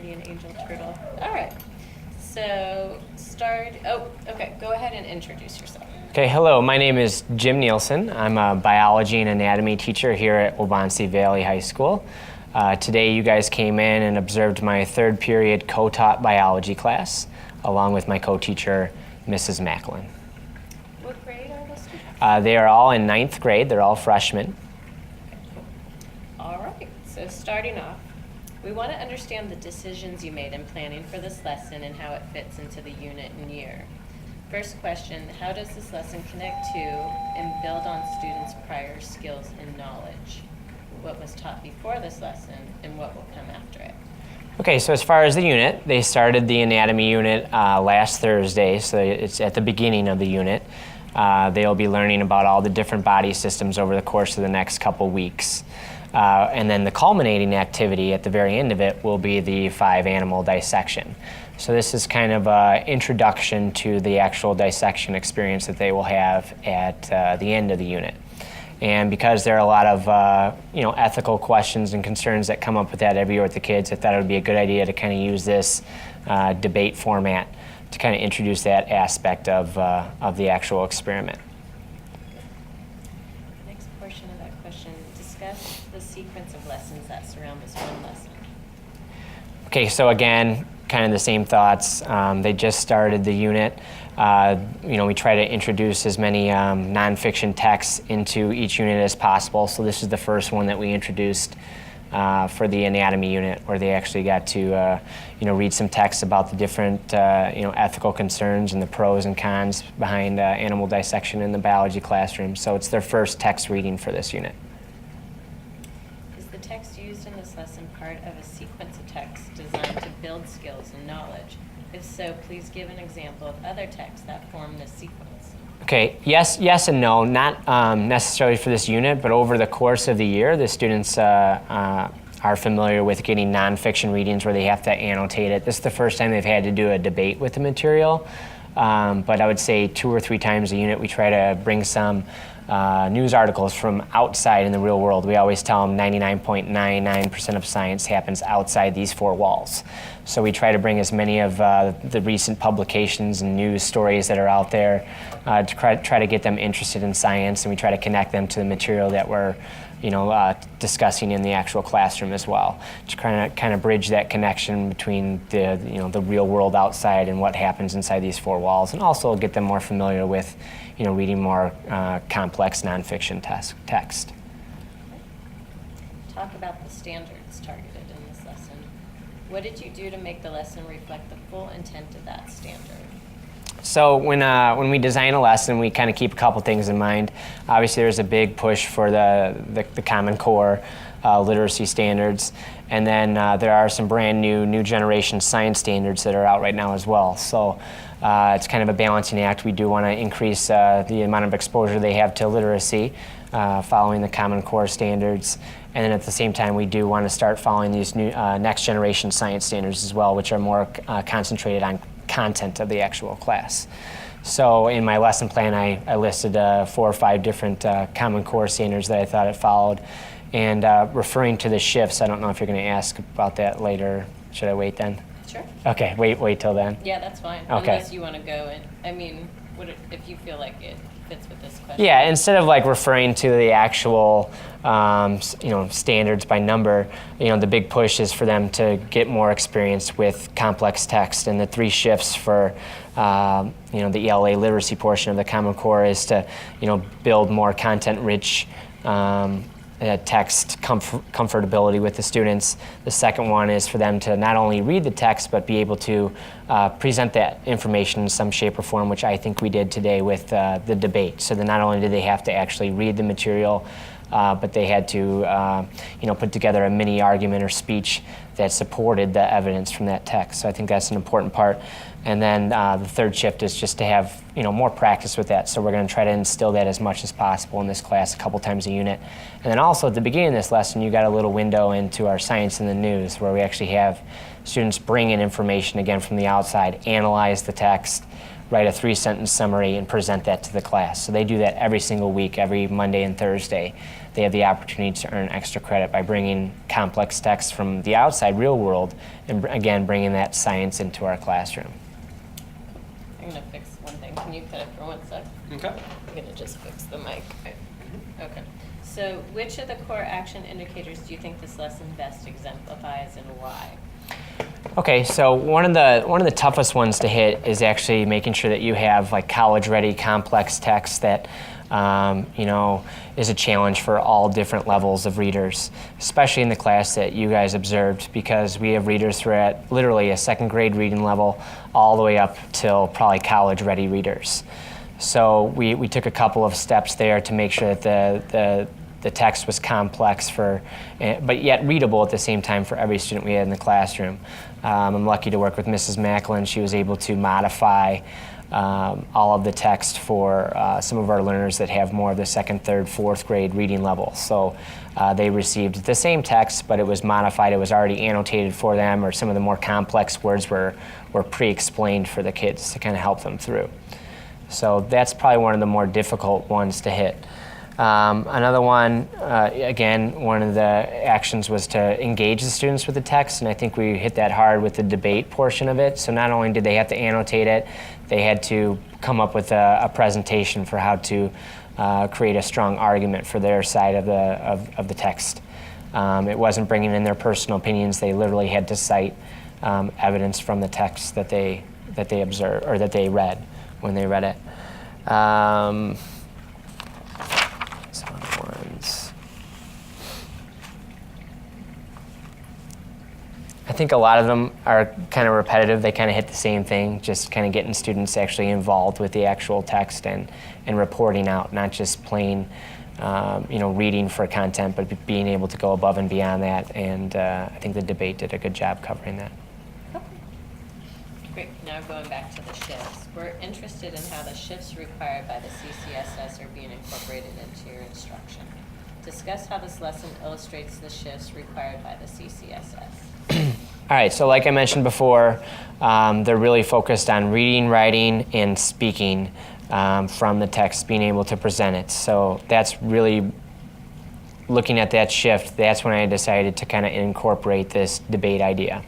guardian angel turtle. All right. So go ahead and introduce yourself. Okay, hello, my name is Jim Nielsen. I'm a biology and anatomy teacher here at Waubonsee Valley High School. Today you guys came in and observed my third period co-taught biology class, along with my co-teacher, Mrs. Macklin. What grade are the students? They are all in 9th grade, they're all freshmen. All right, so starting off, we want to understand the decisions you made in planning for this lesson and how it fits into the unit and year. First question, how does this lesson connect to and build on students' prior skills and knowledge? What was taught before this lesson and what will come after it? Okay, so as far as the unit, they started the anatomy unit last Thursday, so it's at the beginning of the unit. They'll be learning about all the different body systems over the course of the next couple weeks. And then the culminating activity at the very end of it will be the 5-animal dissection. So this is kind of an introduction to the actual dissection experience that they will have at the end of the unit. And because there are a lot of ethical questions and concerns that come up with that every year with the kids, I thought it would be a good idea to kind of use this debate format to kind of introduce that aspect of the actual experiment. The next portion of that question, discuss the sequence of lessons that surround this one lesson. Okay, so again, kind of the same thoughts. They just started the unit. We try to introduce as many nonfiction texts into each unit as possible. So this is the first one that we introduced for the anatomy unit, where they actually got to read some texts about the different ethical concerns and the pros and cons behind animal dissection in the biology classroom. So it's their first text reading for this unit. Is the text used in this lesson part of a sequence of texts designed to build skills and knowledge? If so, please give an example of other texts that form this sequence. Okay, yes and no, not necessarily for this unit, but over the course of the year, the students are familiar with getting nonfiction readings where they have to annotate it. This is the first time they've had to do a debate with the material, but I would say 2 or 3 times a unit we try to bring some news articles from outside in the real world. We always tell them 99.99% of science happens outside these 4 walls. So we try to bring as many of the recent publications and news stories that are out there to try to get them interested in science, and we try to connect them to the material that we're discussing in the actual classroom as well, to kind of bridge that connection between the real world outside and what happens inside these 4 walls, and also get them more familiar with reading more complex nonfiction text. Talk about the standards targeted in this lesson. What did you do to make the lesson reflect the full intent of that standard? So when we design a lesson, we kind of keep a couple things in mind. Obviously, there's a big push for the Common Core literacy standards, and then there are some brand new generation science standards that are out right now as well. So it's kind of a balancing act. We do want to increase the amount of exposure they have to literacy, following the Common Core standards. And then at the same time, we do want to start following these new next generation science standards as well, which are more concentrated on content of the actual class. So in my lesson plan, I listed 4 or 5 different Common Core standards that I thought it followed. And referring to the shifts, I don't know if you're going to ask about that later. Should I wait then? Sure. Okay, wait till then. Yeah, that's fine. Okay. Unless you want to go if you feel like it fits with this question. Yeah, instead of like referring to the actual standards by number, the big push is for them to get more experience with complex text, and the 3 shifts for the ELA literacy portion of the Common Core is to build more content-rich text comfortability with the students. The second one is for them to not only read the text, but be able to present that information in some shape or form, which I think we did today with the debate. So that not only did they have to actually read the material, but they had to put together a mini argument or speech that supported the evidence from that text. So I think that's an important part. And then the third shift is just to have more practice with that. So we're going to try to instill that as much as possible in this class, a couple times a unit. And then also at the beginning of this lesson, you got a little window into our science in the news, where we actually have students bring in information again from the outside, analyze the text, write a 3-sentence summary and present that to the class. So they do that every single week, every Monday and Thursday. They have the opportunity to earn extra credit by bringing complex texts from the outside real world and again bringing that science into our classroom. I'm gonna fix one thing. Can you cut it for 1 sec? Okay. I'm gonna just fix the mic. Okay. So which of the core action indicators do you think this lesson best exemplifies and why? Okay, so one of the toughest ones to hit is actually making sure that you have like college-ready complex text that is a challenge for all different levels of readers, especially in the class that you guys observed, because we have readers who are at literally a 2nd grade reading level all the way up till probably college-ready readers. So we took a couple of steps there to make sure that the text was complex but yet readable at the same time for every student we had in the classroom. I'm lucky to work with Mrs. Macklin. She was able to modify all of the text for some of our learners that have more of the 2nd, 3rd, 4th grade reading level. So they received the same text, but it was modified. It was already annotated for them, or some of the more complex words were pre-explained for the kids to kind of help them through. So that's probably one of the more difficult ones to hit. Another one, again, one of the actions was to engage the students with the text, and I think we hit that hard with the debate portion of it. So not only did they have to annotate it, they had to come up with a presentation for how to create a strong argument for their side of the text. It wasn't bringing in their personal opinions. They literally had to cite evidence from the text that they observed or that they read when they read it. Some other ones. I think a lot of them are kind of repetitive. They kind of hit the same thing, just kind of getting students actually involved with the actual text and reporting out, not just plain reading for content, but being able to go above and beyond that. And I think the debate did a good job covering that. Great. Now going back to the shifts. We're interested in how the shifts required by the CCSS are being incorporated into your instruction. Discuss how this lesson illustrates the shifts required by the CCSS. All right, so like I mentioned before, they're really focused on reading, writing, and speaking from the text, being able to present it. So that's really, looking at that shift, that's when I decided to kind of incorporate this debate idea.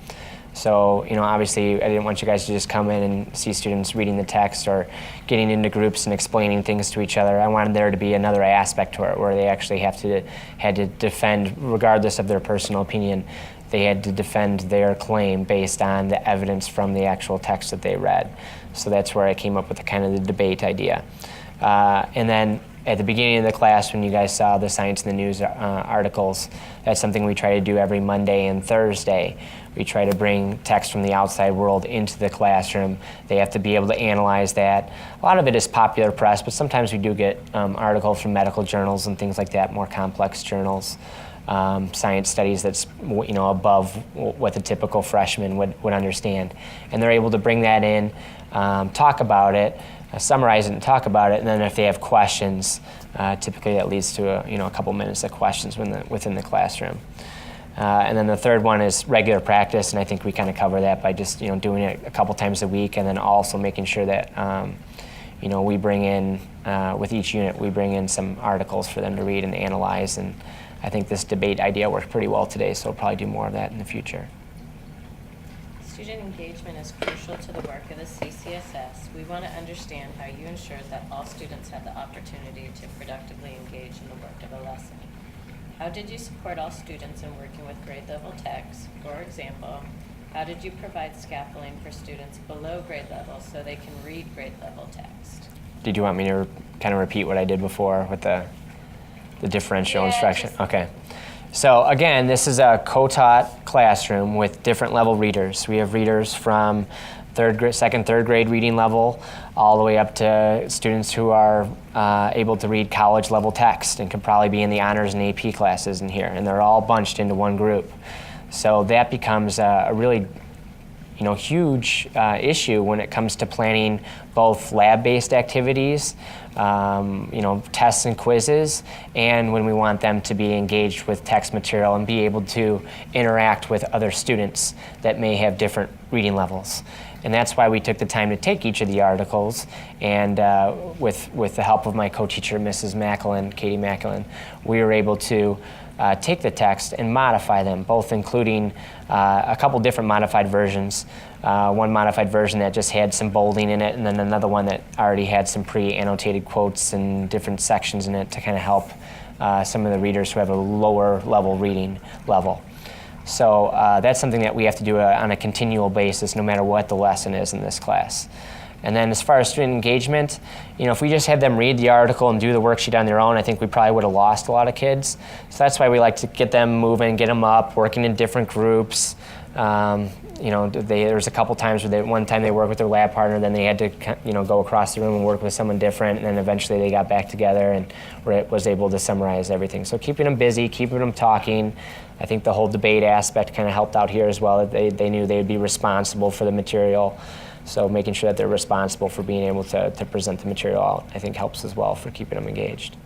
So, obviously I didn't want you guys to just come in and see students reading the text or getting into groups and explaining things to each other. I wanted there to be another aspect to it where they actually had to defend, regardless of their personal opinion, they had to defend their claim based on the evidence from the actual text that they read. So that's where I came up with the debate idea. And then at the beginning of the class, when you guys saw the Science in the News articles, that's something we try to do every Monday and Thursday. We try to bring text from the outside world into the classroom. They have to be able to analyze that. A lot of it is popular press, but sometimes we do get articles from medical journals and things like that, more complex journals. Science studies that's above what the typical freshman would understand. And they're able to bring that in, talk about it, summarize it and talk about it, and then if they have questions, typically that leads to a couple minutes of questions within the classroom. And then the third one is regular practice, and I think we kind of cover that by just doing it a couple times a week, and then also making sure that we bring in with each unit we bring in some articles for them to read and analyze. And I think this debate idea worked pretty well today, so we'll probably do more of that in the future. Student engagement is crucial to the work of the CCSS. We want to understand how you ensured that all students had the opportunity to productively engage in the work of a lesson. How did you support all students in working with grade level text? For example, how did you provide scaffolding for students below grade level so they can read grade level text? Did you want me to kind of repeat what I did before with the differential instruction? Okay. So again, this is a co-taught classroom with different level readers. We have readers from second, third grade reading level all the way up to students who are able to read college level text and could probably be in the honors and AP classes in here, and they're all bunched into one group. So that becomes a really huge issue when it comes to planning both lab-based activities, tests and quizzes, and when we want them to be engaged with text material and be able to interact with other students that may have different reading levels. And that's why we took the time to take each of the articles, and with the help of my co-teacher, Mrs. Macklin, Katie Macklin, we were able to take the text and modify them, both including a couple different modified versions. One modified version that just had some bolding in it, and then another one that already had some pre-annotated quotes and different sections in it to kind of help some of the readers who have a lower level reading level. So that's something that we have to do on a continual basis, no matter what the lesson is in this class. And then as far as student engagement, if we just had them read the article and do the worksheet on their own, I think we probably would have lost a lot of kids. So that's why we like to get them moving, get them up, working in different groups. There's a couple times where one time they worked with their lab partner, then they had to go across the room and work with someone different, and then eventually they got back together and was able to summarize everything. So keeping them busy, keeping them talking. I think the whole debate aspect kind of helped out here as well. They knew they would be responsible for the material. So making sure that they're responsible for being able to present the material out, I think helps as well for keeping them engaged.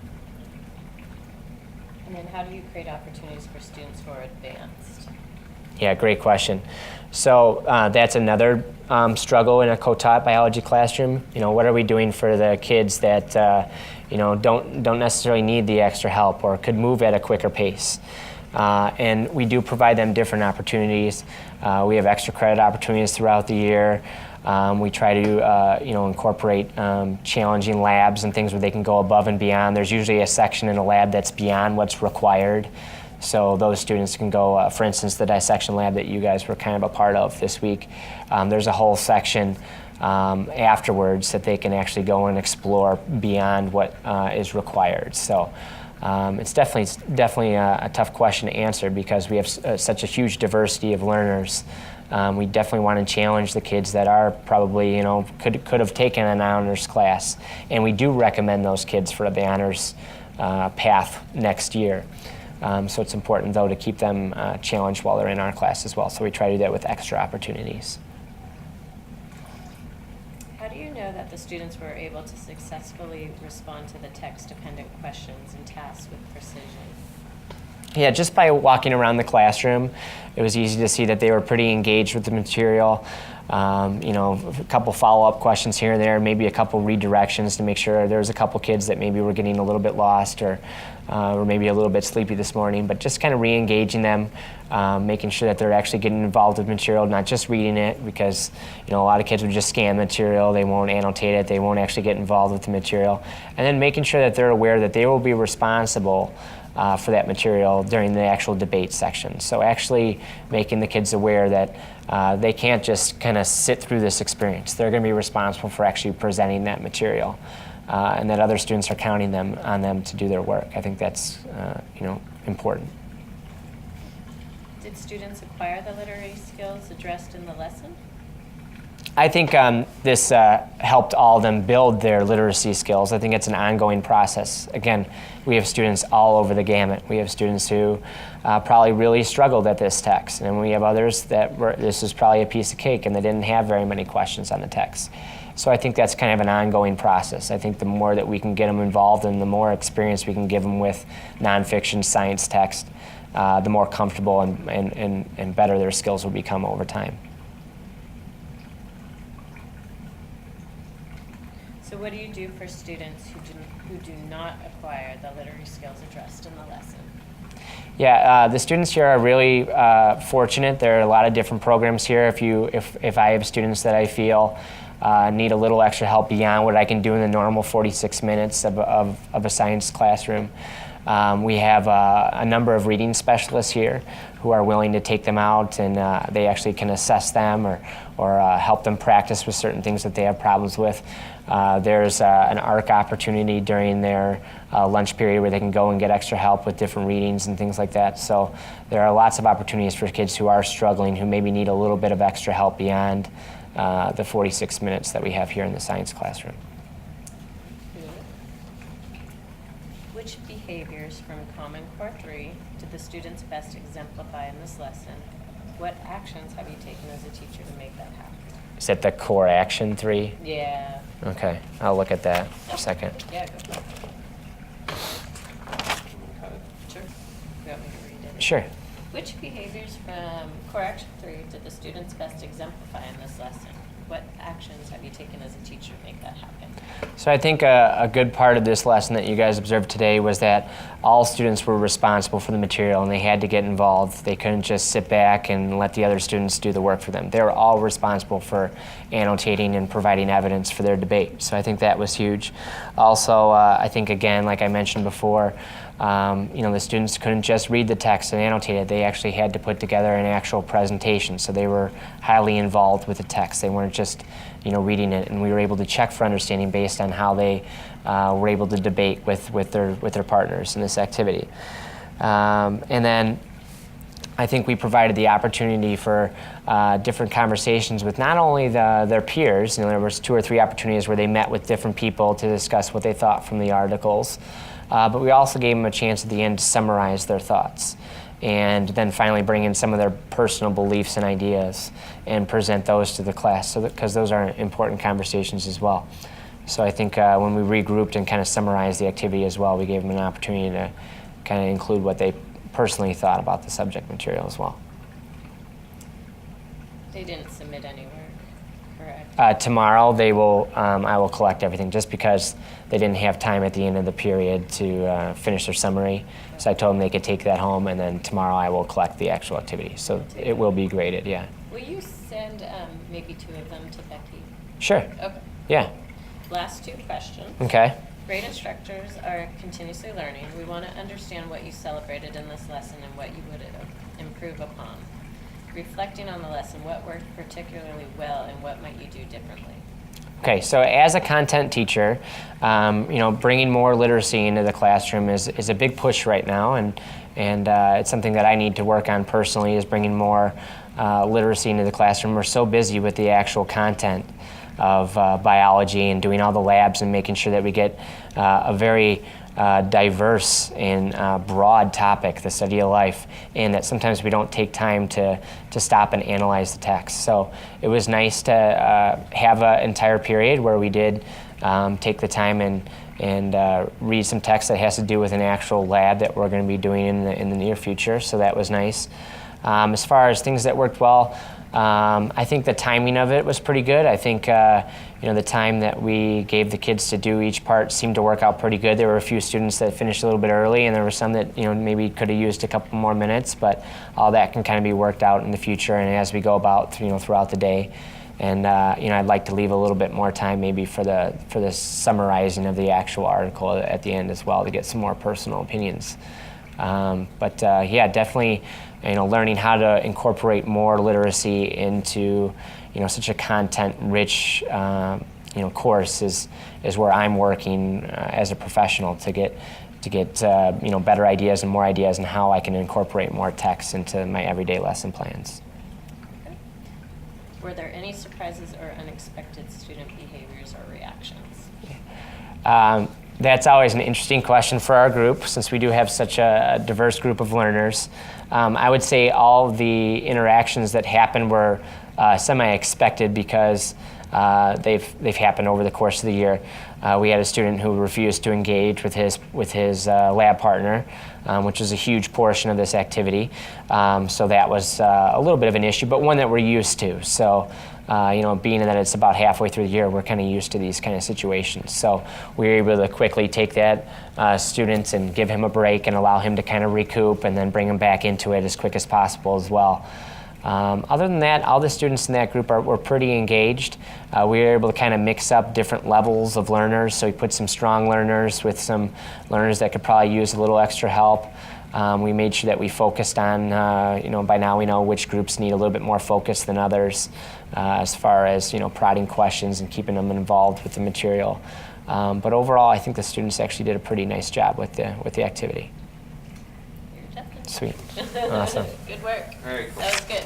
And then how do you create opportunities for students who are advanced? Yeah, great question. So that's another struggle in a co-taught biology classroom. What are we doing for the kids that don't necessarily need the extra help or could move at a quicker pace? And we do provide them different opportunities. We have extra credit opportunities throughout the year. We try to incorporate challenging labs and things where they can go above and beyond. There's usually a section in a lab that's beyond what's required. So those students can go, for instance, the dissection lab that you guys were kind of a part of this week. There's a whole section afterwards that they can actually go and explore beyond what is required. So it's definitely a tough question to answer because we have such a huge diversity of learners. We definitely want to challenge the kids that are probably, could have taken an honors class. And we do recommend those kids for the honors path next year. So it's important, though, to keep them challenged while they're in our class as well. So we try to do that with extra opportunities. How do you know that the students were able to successfully respond to the text-dependent questions and tasks with precision? Yeah, just by walking around the classroom, it was easy to see that they were pretty engaged with the material. A couple follow-up questions here and there, maybe a couple redirections to make sure there was a couple kids that maybe were getting a little bit lost or maybe a little bit sleepy this morning, but just kind of re-engaging them, making sure that they're actually getting involved with material, not just reading it, because a lot of kids would just scan material, they won't annotate it, they won't actually get involved with the material, and then making sure that they're aware that they will be responsible for that material during the actual debate section. So actually making the kids aware that they can't just kind of sit through this experience. They're going to be responsible for actually presenting that material, and that other students are counting on them to do their work. I think that's important. Did students acquire the literary skills addressed in the lesson? I think this helped all of them build their literacy skills. I think it's an ongoing process. Again, we have students all over the gamut. We have students who probably really struggled at this text, and we have others that this was probably a piece of cake and they didn't have very many questions on the text. So I think that's kind of an ongoing process. I think the more that we can get them involved and the more experience we can give them with nonfiction science text, the more comfortable and better their skills will become over time. So what do you do for students who do not acquire the literary skills addressed in the lesson? Yeah, the students here are really fortunate. There are a lot of different programs here. If I have students that I feel need a little extra help beyond what I can do in the normal 46 minutes of a science classroom, we have a number of reading specialists here who are willing to take them out, and they actually can assess them or help them practice with certain things that they have problems with. There's an ARC opportunity during their lunch period where they can go and get extra help with different readings and things like that. So there are lots of opportunities for kids who are struggling, who maybe need a little bit of extra help beyond the 46 minutes that we have here in the science classroom. Which behaviors from Common Core 3 did the students best exemplify in this lesson? What actions have you taken as a teacher to make that happen? Is that the core action 3? Yeah. Okay, I'll look at that for a second. Yeah, go for it. Sure. You want me to read it? Sure. Which behaviors from Core Action 3 did the students best exemplify in this lesson? What actions have you taken as a teacher to make that happen? So I think a good part of this lesson that you guys observed today was that all students were responsible for the material and they had to get involved. They couldn't just sit back and let the other students do the work for them. They were all responsible for annotating and providing evidence for their debate. So I think that was huge. Also, I think, again, like I mentioned before, the students couldn't just read the text and annotate it. They actually had to put together an actual presentation. So they were highly involved with the text. They weren't just reading it, and we were able to check for understanding based on how they were able to debate with their partners in this activity. And then I think we provided the opportunity for different conversations with not only their peers. There was 2 or 3 opportunities where they met with different people to discuss what they thought from the articles, but we also gave them a chance at the end to summarize their thoughts, and then finally bring in some of their personal beliefs and ideas and present those to the class, because those are important conversations as well. So I think when we regrouped and kind of summarized the activity as well, we gave them an opportunity to kind of include what they personally thought about the subject material as well. They didn't submit any work, correct? Tomorrow I will collect everything, just because they didn't have time at the end of the period to finish their summary. So I told them they could take that home, and then tomorrow I will collect the actual activity. So it will be graded, yeah. Will you send maybe 2 of them to Becky? Sure. Okay. Yeah. Last 2 questions. Okay. Great instructors are continuously learning. We want to understand what you celebrated in this lesson and what you would improve upon. Reflecting on the lesson, what worked particularly well and what might you do differently? Okay, so as a content teacher, bringing more literacy into the classroom is a big push right now, and it's something that I need to work on personally, is bringing more literacy into the classroom. We're so busy with the actual content of biology and doing all the labs and making sure that we get a very diverse and broad topic, the study of life, and that sometimes we don't take time to stop and analyze the text. So it was nice to have an entire period where we did take the time and read some text that has to do with an actual lab that we're going to be doing in the near future. So that was nice. As far as things that worked well, I think the timing of it was pretty good. I think the time that we gave the kids to do each part seemed to work out pretty good. There were a few students that finished a little bit early, and there were some that maybe could have used a couple more minutes, but all that can kind of be worked out in the future and as we go about throughout the day. And I'd like to leave a little bit more time maybe for the summarizing of the actual article at the end as well, to get some more personal opinions. But definitely, learning how to incorporate more literacy into, such a content-rich, course is where I'm working as a professional to get better ideas and more ideas on how I can incorporate more text into my everyday lesson plans. Okay. Were there any surprises or unexpected student behaviors or reactions? That's always an interesting question for our group, since we do have such a diverse group of learners. I would say all the interactions that happened were semi-expected, because they've happened over the course of the year. We had a student who refused to engage with his lab partner, which is a huge portion of this activity. So that was a little bit of an issue, but one that we're used to. So being that it's about halfway through the year, we're kind of used to these kind of situations. So we were able to quickly take that student and give him a break and allow him to kind of recoup, and then bring him back into it as quick as possible as well. Other than that, all the students in that group were pretty engaged. We were able to kind of mix up different levels of learners. So we put some strong learners with some learners that could probably use a little extra help. We made sure that we focused on, by now we know which groups need a little bit more focus than others, as far as, prodding questions and keeping them involved with the material. But overall, I think the students actually did a pretty nice job with the activity. You're definitely. Sweet. Awesome. Good work. Very cool. That was good.